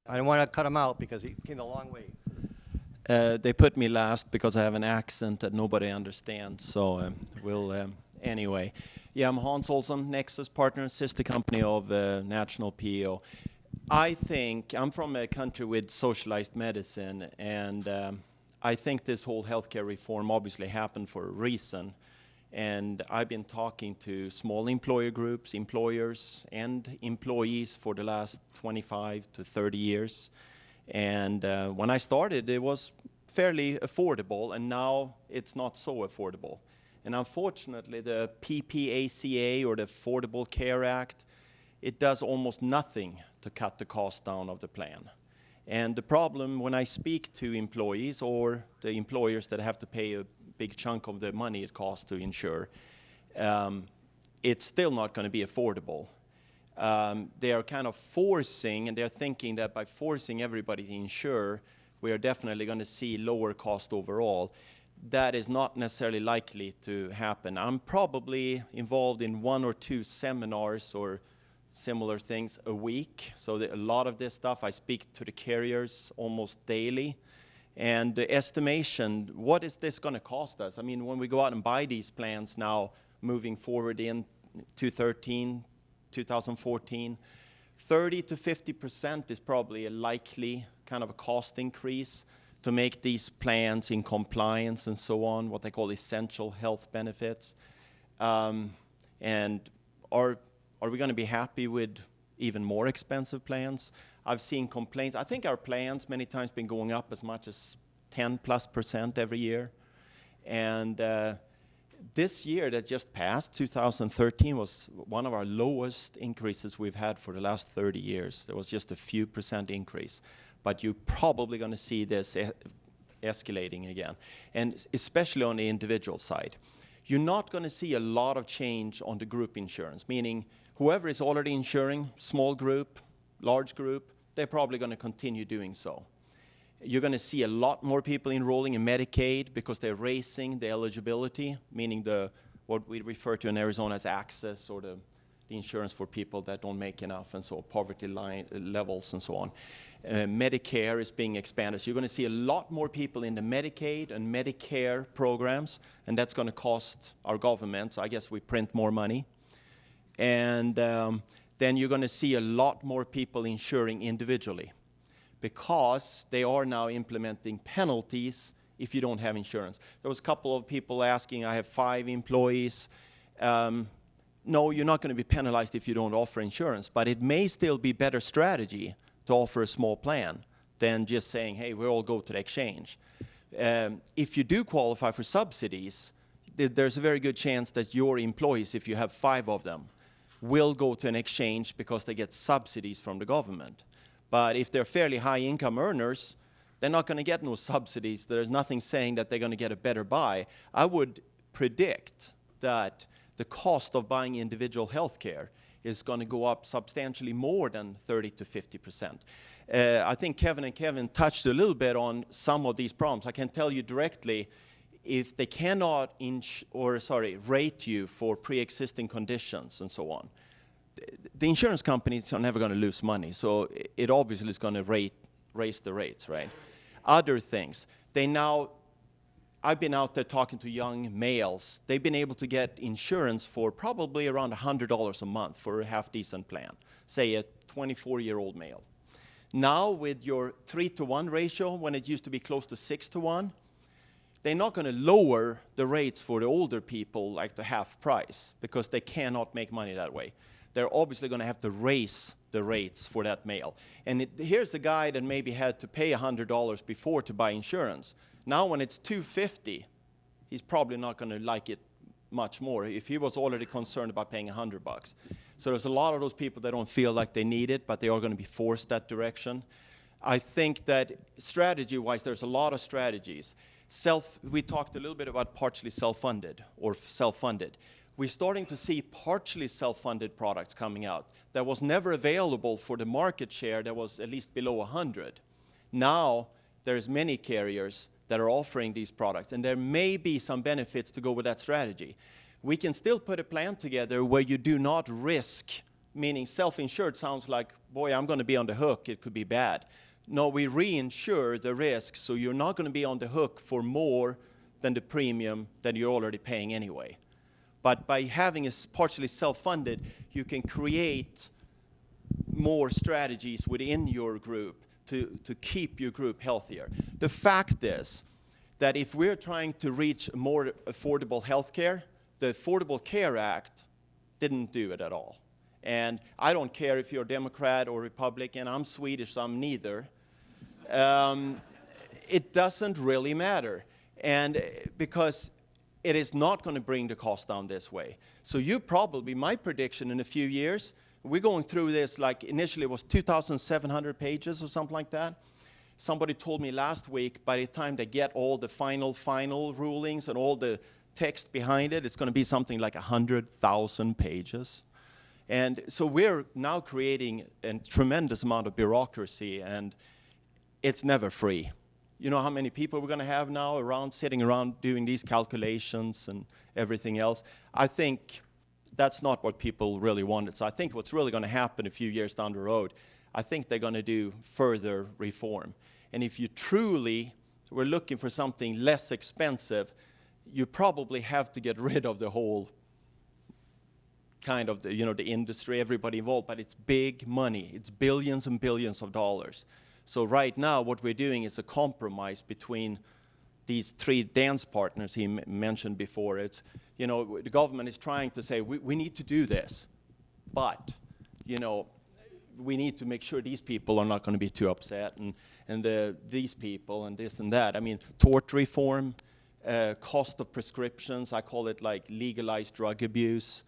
I don't want to cut him out because he came a long way. They put me last because I have an accent that nobody understands. So anyway. Yeah, I'm Hans Olsson, Nexus partner, sister company of National PEO. I think I'm from a country with socialized medicine, and I think this whole healthcare reform obviously happened for a reason. And I've been talking to small employer groups, employers, and employees for the last 25 to 30 years. And when I started, it was fairly affordable, and now it's not so affordable. And unfortunately, the PPACA, or the Affordable Care Act, it does almost nothing to cut the cost down of the plan. And the problem when I speak to employees or the employers that have to pay a big chunk of the money it costs to insure, it's still not going to be affordable. They are kind of forcing, and they're thinking that by forcing everybody to insure, we are definitely going to see lower cost overall. That is not necessarily likely to happen. I'm probably involved in 1 or 2 seminars or similar things a week. So a lot of this stuff, I speak to the carriers almost daily. And the estimation, what is this going to cost us? I mean, when we go out and buy these plans now, moving forward in 2014, 30 to 50% is probably a likely kind of a cost increase to make these plans in compliance and so on, what they call essential health benefits. And are we going to be happy with even more expensive plans? I've seen complaints. I think our plans many times been going up as much as 10+% every year. And this year that just passed, 2013, was one of our lowest increases we've had for the last 30 years. There was just a few percent increase. But you're probably going to see this escalating again, and especially on the individual side. You're not going to see a lot of change on the group insurance, meaning whoever is already insuring, small group, large group, they're probably going to continue doing so. You're going to see a lot more people enrolling in Medicaid because they're raising the eligibility, meaning what we refer to in Arizona as access, or the insurance for people that don't make enough, and so poverty line levels and so on. Medicare is being expanded. So you're going to see a lot more people in the Medicaid and Medicare programs, and that's going to cost our government. So I guess we print more money. And then you're going to see a lot more people insuring individually, because they are now implementing penalties if you don't have insurance. There was a couple of people asking, I have 5 employees. No, you're not going to be penalized if you don't offer insurance, but it may still be better strategy to offer a small plan than just saying, hey, we'll all go to the exchange. If you do qualify for subsidies, there's a very good chance that your employees, if you have 5 of them, will go to an exchange because they get subsidies from the government. But if they're fairly high income earners, they're not going to get no subsidies. There's nothing saying that they're going to get a better buy. I would predict that the cost of buying individual health care is going to go up substantially more than 30 to 50%. I think Kevin touched a little bit on some of these problems. I can tell you directly, if they cannot rate you for pre-existing conditions and so on, the insurance companies are never going to lose money, so it obviously is going to raise the rates, right? Other things, I've been out there talking to young males. They've been able to get insurance for probably around $100 a month for a half-decent plan, say a 24-year-old male. Now with your 3-to-1 ratio, when it used to be close to 6-to-1, they're not going to lower the rates for the older people like to half price, because they cannot make money that way. They're obviously going to have to raise the rates for that male. And here's a guy that maybe had to pay $100 before to buy insurance. Now when it's $250, he's probably not going to like it much more if he was already concerned about paying $100. So there's a lot of those people that don't feel like they need it, but they are going to be forced that direction. I think that strategy-wise, there's a lot of strategies. We talked a little bit about partially self-funded or self-funded. We're starting to see partially self-funded products coming out that was never available for the market share that was at least below 100. Now there's many carriers that are offering these products, and there may be some benefits to go with that strategy. We can still put a plan together where you do not risk meaning self-insured sounds like, boy, I'm going to be on the hook, it could be bad. No, we reinsure the risk, so you're not going to be on the hook for more than the premium that you're already paying anyway. But by having it partially self-funded, you can create more strategies within your group to keep your group healthier. The fact is that if we're trying to reach more affordable health care, the Affordable Care Act didn't do it at all. And I don't care if you're Democrat or Republican. I'm Swedish, so I'm neither. It doesn't really matter. And because it is not going to bring the cost down this way. So you probably, my prediction in a few years, we're going through this, like initially it was 2,700 pages or something like that. Somebody told me last week, by the time they get all the final rulings and all the text behind it, it's going to be something like 100,000 pages. And so we're now creating a tremendous amount of bureaucracy, and it's never free. You know how many people we're going to have now sitting around doing these calculations and everything else? I think that's not what people really wanted. So I think what's really going to happen a few years down the road, I think they're going to do further reform. And if you truly were looking for something less expensive, you probably have to get rid of the whole kind of the industry, everybody involved, but it's big money. It's billions and billions of dollars. So right now, what we're doing is a compromise between these three dance partners he mentioned before. It's, the government is trying to say, we need to do this, but, we need to make sure these people are not going to be too upset, and these people, and this and that. I mean, tort reform, cost of prescriptions, I call it like legalized drug abuse.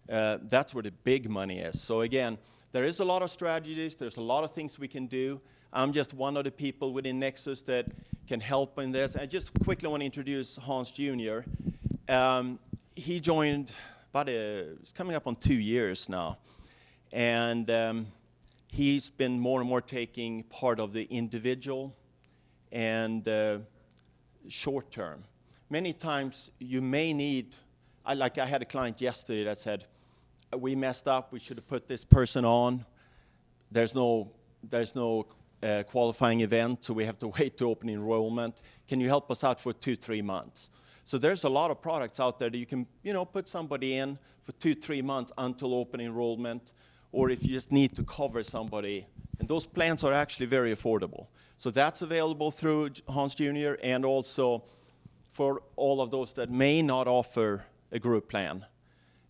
That's where the big money is. So again, there is a lot of strategies, there's a lot of things we can do. I'm just one of the people within Nexus that can help in this. I just quickly want to introduce Hans Jr. He joined it's coming up on 2 years now. And he's been more and more taking part of the individual and short term. Many times you may need, I had a client yesterday that said, we messed up, we should have put this person on. There's no qualifying event, so we have to wait to open enrollment. Can you help us out for 2-3 months? So there's a lot of products out there that you can, put somebody in for 2-3 months until open enrollment, or if you just need to cover somebody. And those plans are actually very affordable. So that's available through Hans Jr. and also for all of those that may not offer a group plan.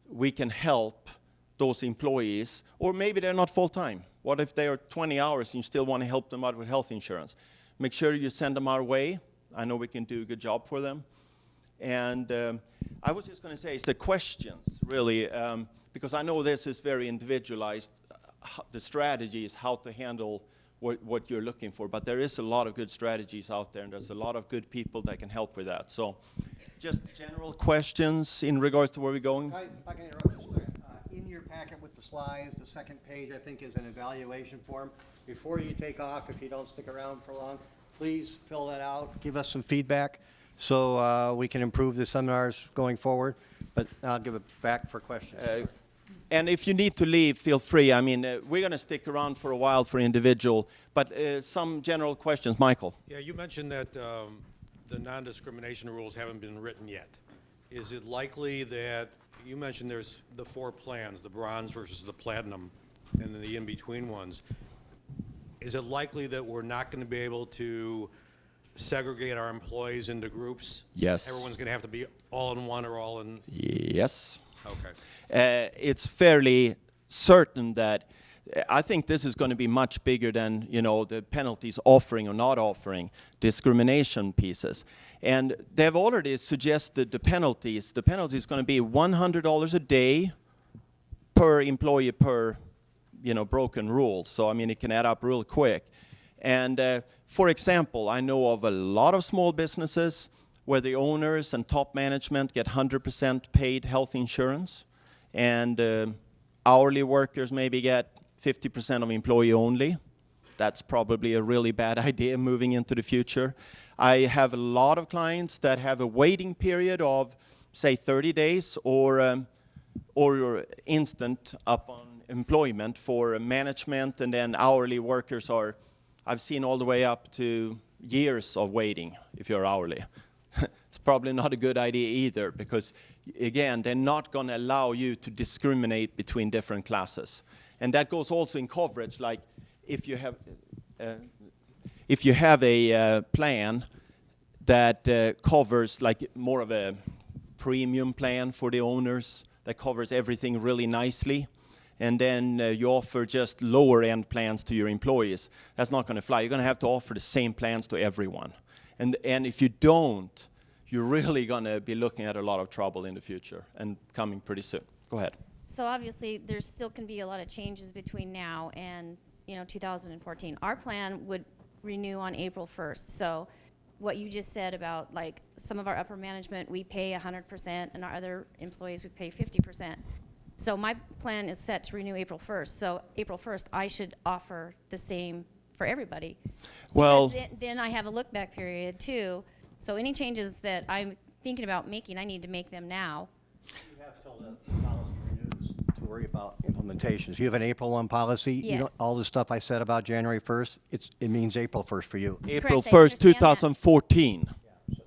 We can help those employees, or maybe they're not full-time. What if they are 20 hours and you still want to help them out with health insurance? Make sure you send them our way. I know we can do a good job for them. And I was just going to say, it's the questions, really, because I know this is very individualized, the strategies, how to handle what you're looking for. But there is a lot of good strategies out there, and there's a lot of good people that can help with that. So just general questions in regards to where we're going? If I can interrupt just a second. In your packet with the slides, the second page, I think, is an evaluation form. Before you take off, if you don't stick around for long, please fill that out, give us some feedback so we can improve the seminars going forward. But I'll give it back for questions. And if you need to leave, feel free. I mean, we're going to stick around for a while for individual, but some general questions. Michael. Yeah, you mentioned that the non-discrimination rules haven't been written yet. Is it likely that, you mentioned there's the 4 plans, the bronze versus the platinum, and then the in-between ones. Is it likely that we're not going to be able to segregate our employees into groups? Yes. Everyone's going to have to be all in one or all in? Yes. Okay. It's fairly certain that I think this is going to be much bigger than, the penalties offering or not offering, discrimination pieces. And they've already suggested the penalties. The penalty is going to be $100 a day per employee per, broken rule. So, I mean, it can add up real quick. And for example, I know of a lot of small businesses where the owners and top management get 100% paid health insurance, and hourly workers maybe get 50% of employee only. That's probably a really bad idea moving into the future. I have a lot of clients that have a waiting period of, say, 30 days or instant upon employment for management, and then hourly workers are, I've seen all the way up to years of waiting if you're hourly. It's probably not a good idea either, because again, they're not going to allow you to discriminate between different classes. And that goes also in coverage, like if you have a plan that covers like more of a premium plan for the owners that covers everything really nicely, and then you offer just lower end plans to your employees, that's not going to fly. You're going to have to offer the same plans to everyone. And if you don't, you're really going to be looking at a lot of trouble in the future and coming pretty soon. Go ahead. So obviously, there still can be a lot of changes between now and 2014. Our plan would renew on April 1st. So what you just said about like some of our upper management, we pay 100%, and our other employees, we pay 50%. So my plan is set to renew April 1st. So April 1st, I should offer the same for everybody. Well, Then I have a look back period too. So any changes that I'm thinking about making, I need to make them now. You have till the policy renews to worry about implementations. You have an April 1 policy. You don't, Yes. all the stuff I said about January 1st, it means April 1st for you. April Correct, I 1st, understand that. 2014.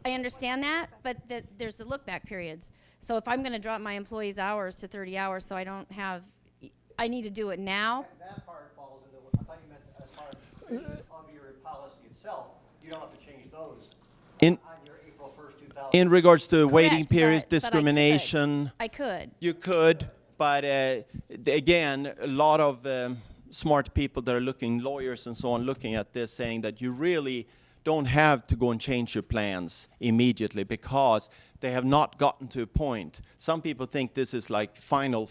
I understand that, but there's the look back periods. So if I'm going to drop my employees' hours to 30 hours, so I don't have, I need to do it now. That part falls into, I thought you meant as part of your policy itself. You don't have to change those In on your April 1st, 2000. in regards to waiting Correct, periods, but I could. discrimination, I could. you could, but again, a lot of smart people that are looking, lawyers and so on, looking at this, saying that you really don't have to go and change your plans immediately because they have not gotten to a point. Some people think this is like final.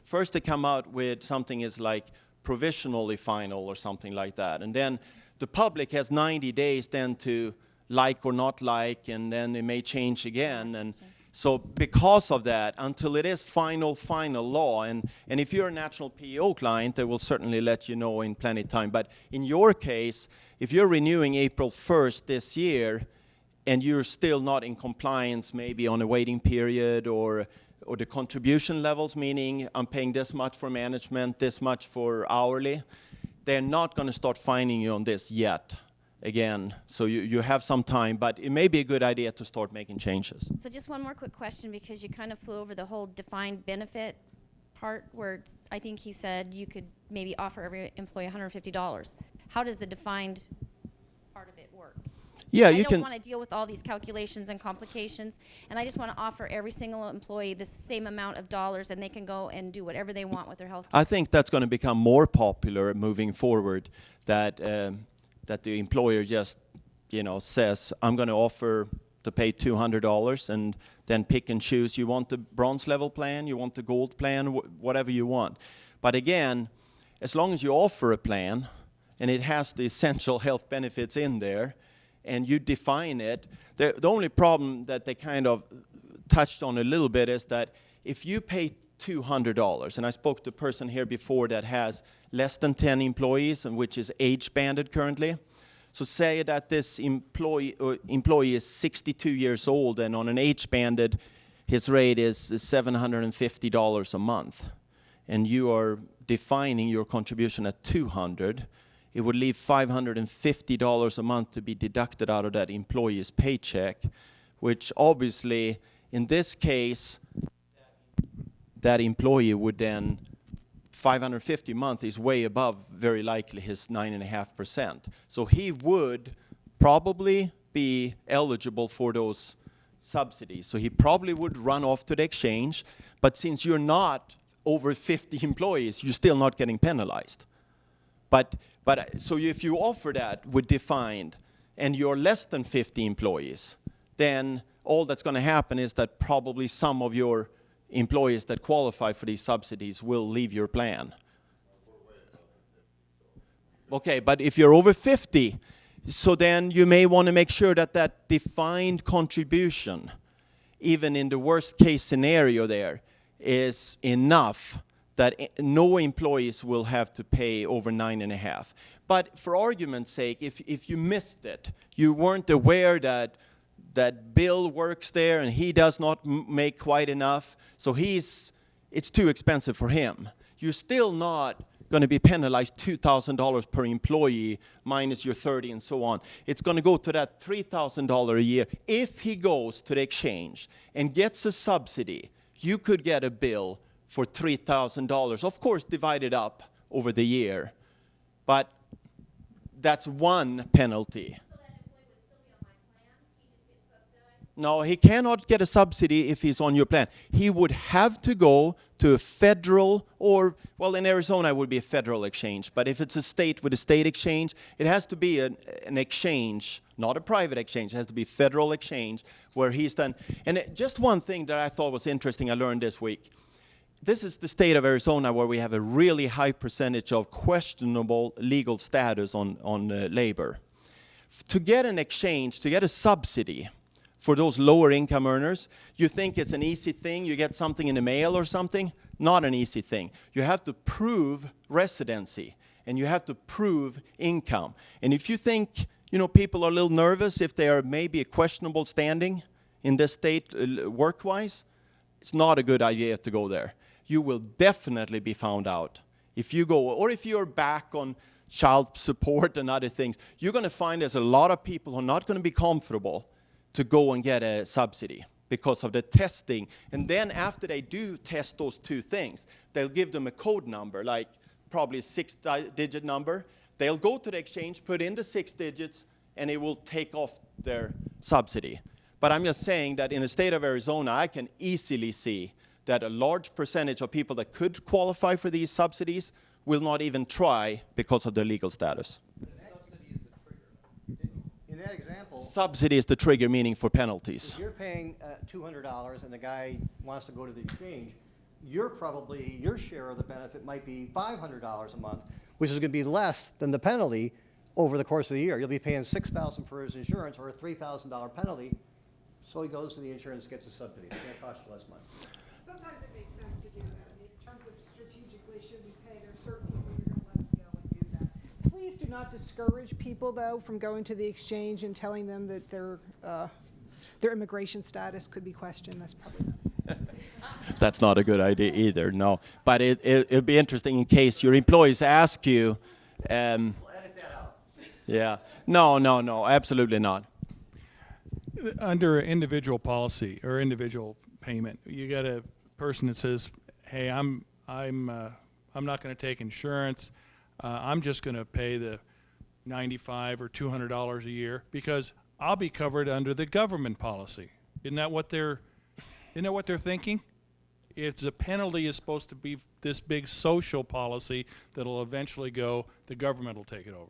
First they come out with something is like provisionally final or something like that, and then the public has 90 days then to like or not like, and then it may change again. And so because of that, until it is final law, and if you're a National PEO client, they will certainly let you know in plenty of time. But in your case, if you're renewing April 1st this year, and you're still not in compliance maybe on a waiting period or the contribution levels, meaning I'm paying this much for management, this much for hourly, they're not going to start fining you on this yet. Again, so you have some time, but it may be a good idea to start making changes. So just one more quick question, because you kind of flew over the whole defined benefit part where I think he said you could maybe offer every employee $150. How does the defined part of it work? Yeah, I you don't can. want to deal with all these calculations and complications, and I just want to offer every single employee the same amount of dollars, and they can go and do whatever they want with their health. I think that's going to become more popular moving forward. That the employer just, says, I'm going to offer to pay $200, and then pick and choose. You want the bronze level plan, you want the gold plan, whatever you want. But again, as long as you offer a plan, and it has the essential health benefits in there, and you define it, the only problem that they kind of touched on a little bit is that if you pay $200, and I spoke to a person here before that has less than 10 employees, and which is age banded currently. So say that this employee is 62 years old, and on an age banded, his rate is $750 a month, and you are defining your contribution at $200. It would leave $550 a month to be deducted out of that employee's paycheck, which obviously, in this case, that employee would then, $550 a month is way above, very likely, his 9.5%. So he would probably be eligible for those subsidies. So he probably would run off to the exchange, but since you're not over 50 employees, you're still not getting penalized. But so if you offer that with defined, and you're less than 50 employees, then all that's going to happen is that probably some of your employees that qualify for these subsidies will leave your plan. Okay, but if you're over 50, so then you may want to make sure that that defined contribution, even in the worst case scenario there, is enough that no employees will have to pay over 9.5. But for argument's sake, if you missed it, you weren't aware that Bill works there and he does not make quite enough, so it's too expensive for him. you're still not going to be penalized $2,000 per employee minus your 30 and so on. It's going to go to that $3,000 a year. If he goes to the exchange and gets a subsidy, you could get a bill for $3,000, of course divided up over the year. But that's one penalty. So that employee would still be on my plan? He just gets subsidized? No, he cannot get a subsidy if he's on your plan. He would have to go to a federal, or, well, in Arizona it would be a federal exchange, but if it's a state with a state exchange, it has to be an exchange, not a private exchange. It has to be a federal exchange where he's done. And just one thing that I thought was interesting I learned this week. This is the state of Arizona where we have a really high percentage of questionable legal status on labor. To get an exchange, to get a subsidy for those lower income earners, you think it's an easy thing, you get something in the mail or something? Not an easy thing. You have to prove residency and you have to prove income. And if you think, you know, people are a little nervous if they are maybe a questionable standing in this state work-wise, it's not a good idea to go there. You will definitely be found out. If you go, or if you're back on child support and other things, you're going to find there's a lot of people who are not going to be comfortable to go and get a subsidy because of the testing. And then after they do test those two things, they'll give them a code number, like probably a 6-digit number. They'll go to the exchange, put in the 6 digits, and it will take off their subsidy. But I'm just saying that in the state of Arizona, I can easily see that a large percentage of people that could qualify for these subsidies will not even try because of their legal status. In that example, Subsidy is the trigger, meaning for penalties. if you're paying $200 and the guy wants to go to the exchange, your share of the benefit might be $500 a month, which is going to be less than the penalty over the course of the year. You'll be paying $6,000 for his insurance or a $3,000 penalty, so he goes to the insurance, gets a subsidy. It's going to cost you less money. Sometimes it makes sense to do that. In terms of strategically, should we pay, there are certain people you're going to let them go and do that. Please do not discourage people, though, from going to the exchange and telling them that their immigration status could be questioned. That's probably not. That's not a good idea either, no. But it'll be interesting in case your employees ask you. We'll edit that out. Yeah. No, absolutely not. Under individual policy or individual payment, you got a person that says, "Hey, I'm not going to take insurance. I'm just going to pay the $95 or $200 a year because I'll be covered under the government policy." Isn't that what they're thinking? If the penalty is supposed to be this big social policy that'll eventually go, the government will take it over.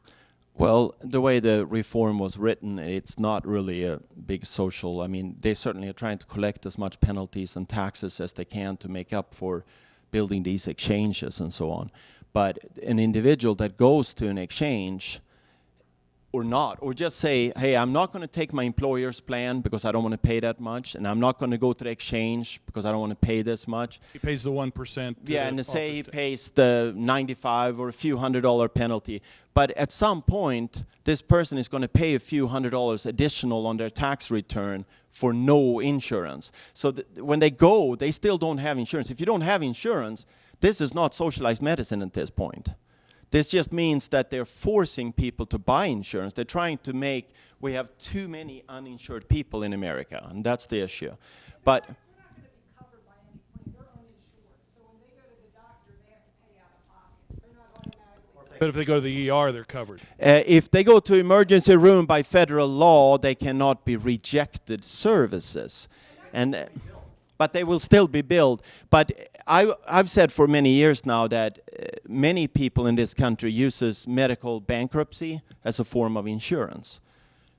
Well, the way the reform was written, it's not really a big social. I mean, they certainly are trying to collect as much penalties and taxes as they can to make up for building these exchanges and so on. But an individual that goes to an exchange or not, or just say, hey, I'm not going to take my employer's plan because I don't want to pay that much, and I'm not going to go to the exchange because I don't want to pay this much. He pays the 1%. Yeah, and say he pays the $95 or a few $100 penalty. But at some point, this person is going to pay a few $100 additional on their tax return for no insurance. So when they go, they still don't have insurance. If you don't have insurance, this is not socialized medicine at this point. This just means that they're forcing people to buy insurance. They're trying to make, we have too many uninsured people in America, and that's the issue. But They're not going to be covered by any plan. They're uninsured. So when they go to the doctor, they have to pay out of pocket. They're not automatically. But if they go to the ER, they're covered. if they go to emergency room by federal law, they cannot be rejected services. And but they will still be billed. But I've said for many years now that many people in this country uses medical bankruptcy as a form of insurance.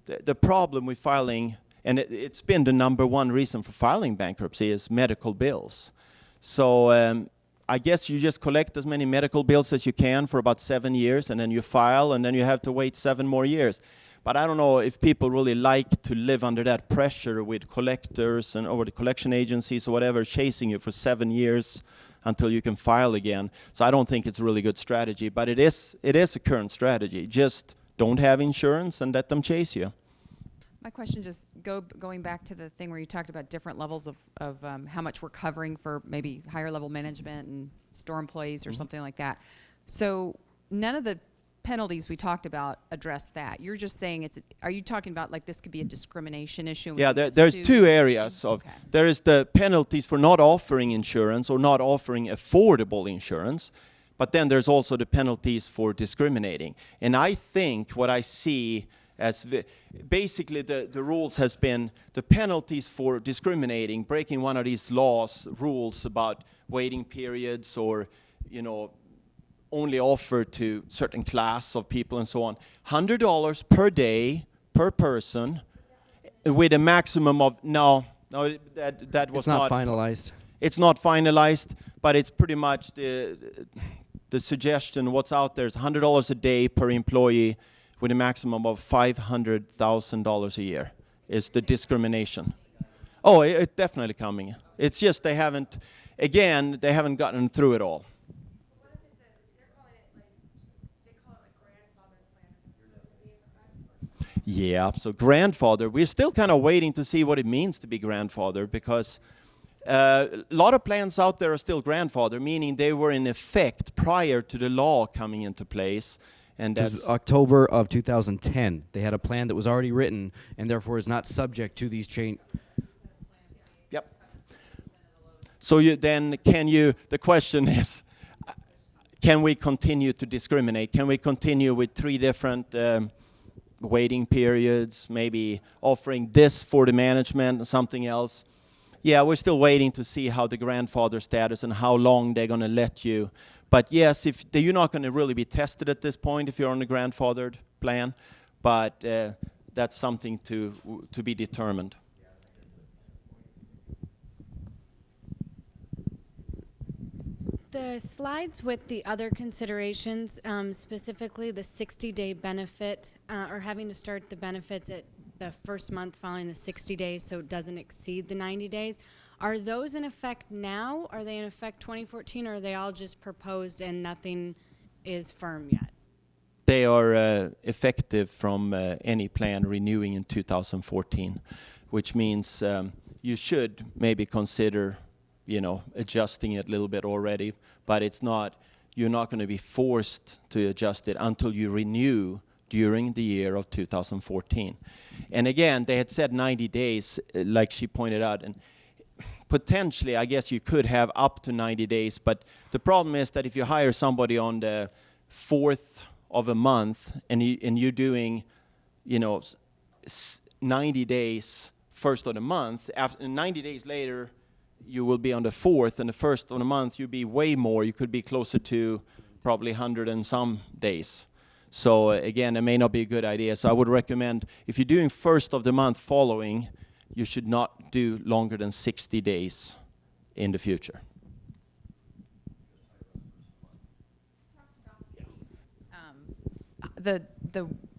The problem with filing, and it's been the #1 reason for filing bankruptcy, is medical bills. So I guess you just collect as many medical bills as you can for about 7 years, and then you file, and then you have to wait 7 more years. But I don't know if people really like to live under that pressure with collectors and over the collection agencies or whatever chasing you for 7 years until you can file again. So I don't think it's a really good strategy, but it is a current strategy. Just don't have insurance and let them chase you. My question just going back to the thing where you talked about different levels of how much we're covering for maybe higher level management and store employees or something like that. So none of the penalties we talked about address that. You're just saying are you talking about like this could be a discrimination issue? and we Yeah, can get there's sued? two areas of, Okay. there is the penalties for not offering insurance or not offering affordable insurance, but then there's also the penalties for discriminating. And I think what I see as basically the rules has been the penalties for discriminating, breaking one of these rules about waiting periods or, you know, only offered to certain class of people and so on. $100 per day per person with a maximum of, no, that was It's not finalized. It's not finalized, but it's pretty much the suggestion, what's out there is $100 a day per employee with a maximum of $500,000 a year is the discrimination. Oh, it's definitely coming. It's just they haven't gotten through it all. Yeah, so grandfather, we're still kind of waiting to see what it means to be grandfather, because a lot of plans out there are still grandfather, meaning they were in effect prior to the law coming into place. And Which was that's October of 2010. They had a plan that was already written and therefore is not subject to these change. Yep. So the question is, can we continue to discriminate? Can we continue with 3 different waiting periods, maybe offering this for the management and something else? Yeah, we're still waiting to see how the grandfather status and how long they're going to let you. But yes, you're not going to really be tested at this point if you're on the grandfathered plan, but that's something to be determined. The slides with the other considerations, specifically the 60-day benefit, or having to start the benefits at the first month following the 60 days so it doesn't exceed the 90 days, are those in effect now? Are they in effect 2014, or are they all just proposed and nothing is firm yet? They are effective from any plan renewing in 2014, which means you should maybe consider, adjusting it a little bit already, but you're not going to be forced to adjust it until you renew during the year of 2014. And again, they had said 90 days, like she pointed out, and potentially, I guess you could have up to 90 days, but the problem is that if you hire somebody on the 4th of a month and you're doing, 90 days first of the month, after 90 days later, you will be on the 4th, and the first of the month you'll be way more. You could be closer to probably 100 and some days. So again, it may not be a good idea. So I would recommend, if you're doing first of the month following, you should not do longer than 60 days in the future.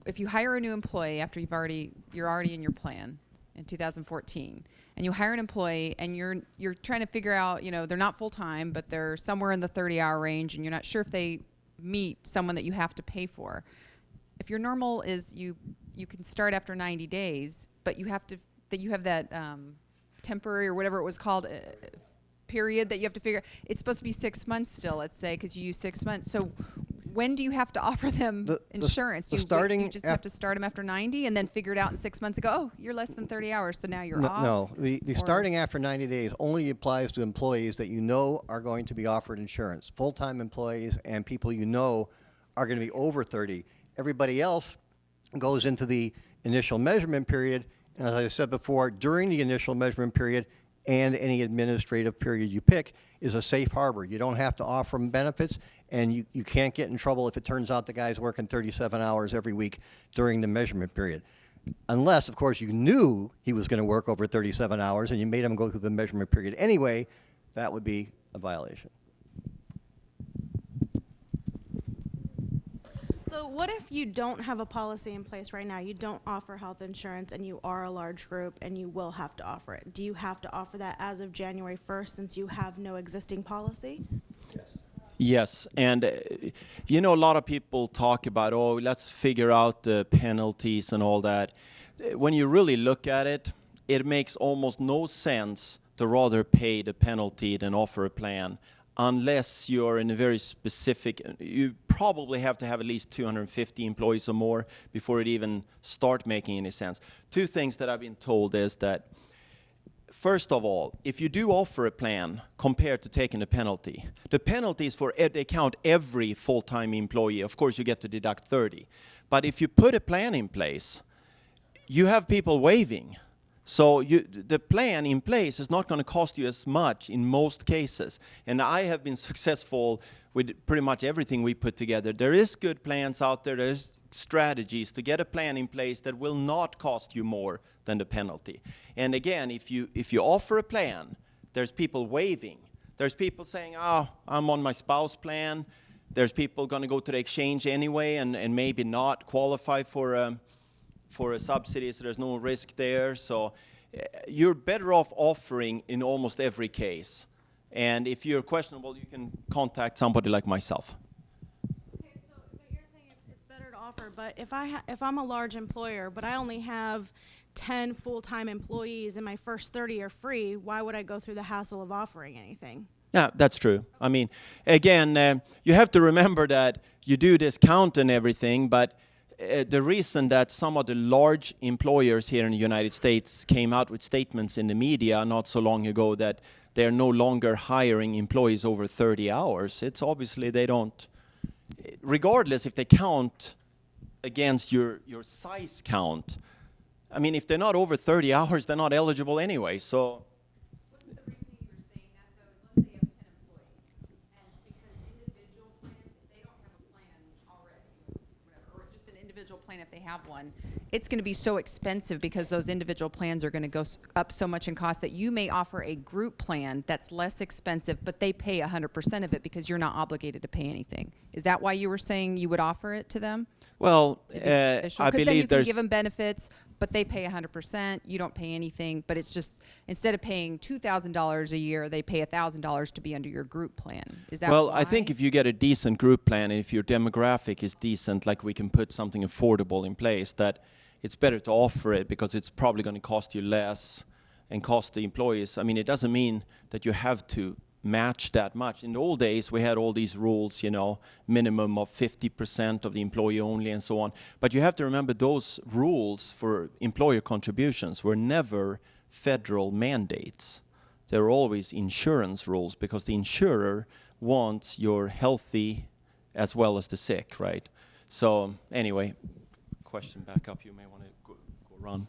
If you hire a new employee after you're already in your plan in 2014, and you hire an employee and you're trying to figure out, they're not full time, but they're somewhere in the 30-hour range, and you're not sure if they meet someone that you have to pay for. If your normal is you can start after 90 days, but you have that temporary or whatever it was called period that you have to figure. It's supposed to be 6 months still, let's say, because you use 6 months. So when do you have to offer them insurance? Do you just have to start them after 90 and then figure it out in 6 months and go, oh, you're less than 30 hours, so now you're off? No, the starting after 90 days only applies to employees that are going to be offered insurance. Full-time employees and people are going to be over 30. Everybody else goes into the initial measurement period, and as I said before, during the initial measurement period and any administrative period you pick is a safe harbor. You don't have to offer them benefits, and you can't get in trouble if it turns out the guy's working 37 hours every week during the measurement period. Unless, of course, you knew he was going to work over 37 hours and you made him go through the measurement period anyway, that would be a violation. So what if you don't have a policy in place right now? You don't offer health insurance and you are a large group and you will have to offer it. Do you have to offer that as of January 1st since you have no existing policy? Yes, and a lot of people talk about, let's figure out the penalties and all that. When you really look at it, it makes almost no sense to rather pay the penalty than offer a plan unless you're in a very specific, you probably have to have at least 250 employees or more before it even start making any sense. Two things that I've been told is that, first of all, if you do offer a plan compared to taking a penalty, the penalties they count every full-time employee. Of course, you get to deduct 30. But if you put a plan in place, you have people waiving. So the plan in place is not going to cost you as much in most cases. And I have been successful with pretty much everything we put together. There is good plans out there. There's strategies to get a plan in place that will not cost you more than the penalty. And again, if you offer a plan, there's people waiving. There's people saying, oh, I'm on my spouse plan. There's people going to go to the exchange anyway and maybe not qualify for a subsidy, so there's no risk there. So you're better off offering in almost every case. And if you're questionable, you can contact somebody like myself. Okay, so but you're saying it's better to offer, but if I'm a large employer, but I only have 10 full-time employees and my first 30 are free, why would I go through the hassle of offering anything? Yeah, that's true. I mean, again, you have to remember that you do discount and everything, but the reason that some of the large employers here in the United States came out with statements in the media not so long ago that they're no longer hiring employees over 30 hours, it's obviously they don't, regardless if they count against your size count. I mean, if they're not over 30 hours, they're not eligible anyway, so. What's the reason you were saying that, though? Let's say you have 10 employees, and because individual plans, if they don't have a plan already, whatever, or just an individual plan if they have one, it's going to be so expensive because those individual plans are going to go up so much in cost that you may offer a group plan that's less expensive, but they pay 100% of it because you're not obligated to pay anything. Is that why you were saying you would offer it to them? Well, I Because then you believe can there's. give them benefits, but they pay 100%. You don't pay anything, but it's just instead of paying $2,000 a year, they pay $1,000 to be under your group plan. Is that Well, why? I think if you get a decent group plan, and if your demographic is decent, like we can put something affordable in place, that it's better to offer it because it's probably going to cost you less and cost the employees. I mean, it doesn't mean that you have to match that much. In the old days, we had all these rules, you know, minimum of 50% of the employee only and so on. But you have to remember those rules for employer contributions were never federal mandates. They were always insurance rules because the insurer wants your healthy as well as the sick, right? So anyway, question back up. You may want to go run.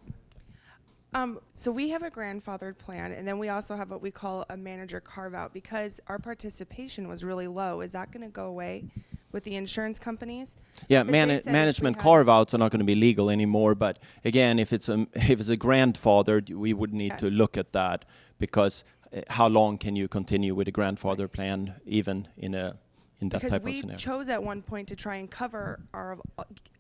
So we have a grandfathered plan, and then we also have what we call a manager carve-out because our participation was really low. Is that going to go away with the insurance companies? Yeah, Because they said if we management had- carve-outs are not going to be legal anymore. But again, if it's a grandfather, we would need to look at that because how long can you continue with a grandfather plan even in that Because type of we scenario? chose at one point to try and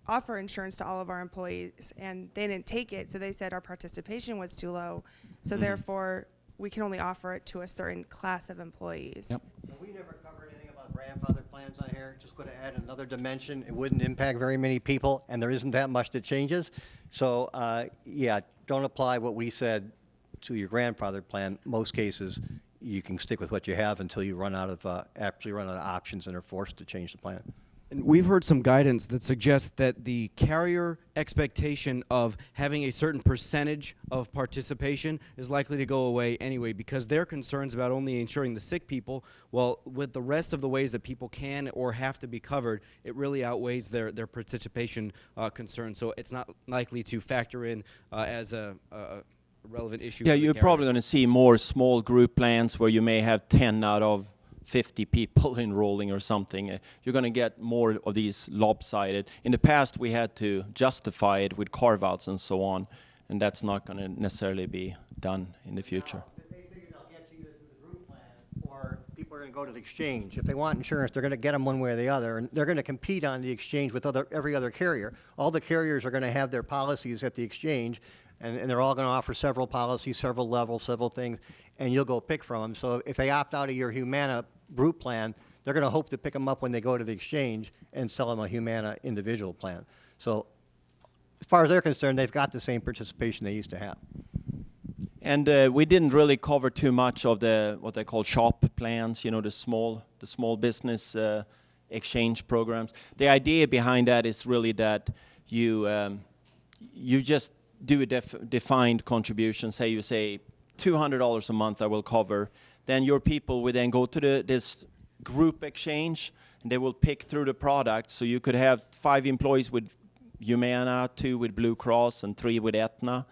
offer insurance to all of our employees, and they didn't take it, so they said our participation was too low, so therefore we can only offer it to a certain class of employees. Yep. So we never covered anything about grandfather plans on here. Just going to add another dimension. It wouldn't impact very many people, and there isn't that much that changes. So yeah, don't apply what we said to your grandfather plan. Most cases, you can stick with what you have until you run out of options and are forced to change the plan. And we've heard some guidance that suggests that the carrier expectation of having a certain percentage of participation is likely to go away anyway because their concerns about only insuring the sick people, well, with the rest of the ways that people can or have to be covered, it really outweighs their participation concerns. So it's not likely to factor in as a relevant issue. Yeah, for the you're carrier. probably going to see more small group plans where you may have 10 out of 50 people enrolling or something. You're going to get more of these lopsided. In the past, we had to justify it with carve-outs and so on, and that's not going to necessarily be done in the future. They figure they'll get you either through the group plan or people are going to go to the exchange. If they want insurance, they're going to get them one way or the other, and they're going to compete on the exchange with every other carrier. All the carriers are going to have their policies at the exchange, and they're all going to offer several policies, several levels, several things, and you'll go pick from them. So if they opt out of your Humana group plan, they're going to hope to pick them up when they go to the exchange and sell them a Humana individual plan. So as far as they're concerned, they've got the same participation they used to have. And we didn't really cover too much of the what they call shop plans, you know, the small business exchange programs. The idea behind that is really that you just do a defined contribution. Say you say $200 a month I will cover. Then your people will then go to this group exchange, and they will pick through the products. So you could have 5 employees with Humana, 2 with Blue Cross, and 3 with Aetna.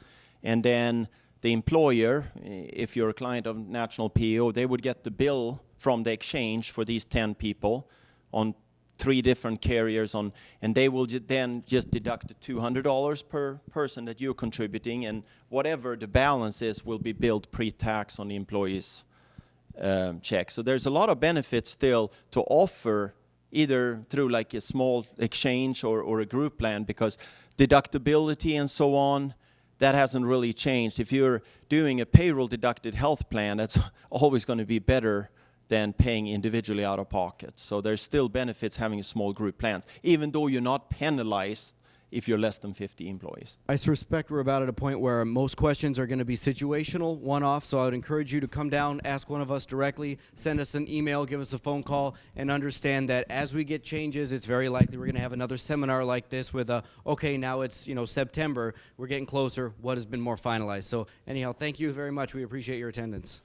And then the employer, if you're a client of National PEO, they would get the bill from the exchange for these 10 people on 3 different carriers, and they will then just deduct the $200 per person that you're contributing, and whatever the balance is will be billed pre-tax on the employee's check. So there's a lot of benefits still to offer, either through like a small exchange or a group plan, because deductibility and so on, that hasn't really changed. If you're doing a payroll deducted health plan, that's always going to be better than paying individually out of pocket. So there's still benefits having a small group plans, even though you're not penalized if you're less than 50 employees. I suspect we're about at a point where most questions are going to be situational, one-off, so I would encourage you to come down, ask one of us directly, send us an email, give us a phone call, and understand that as we get changes, it's very likely we're going to have another seminar like this with okay, now it's, September, we're getting closer, what has been more finalized. So anyhow, thank you very much. We appreciate your attendance.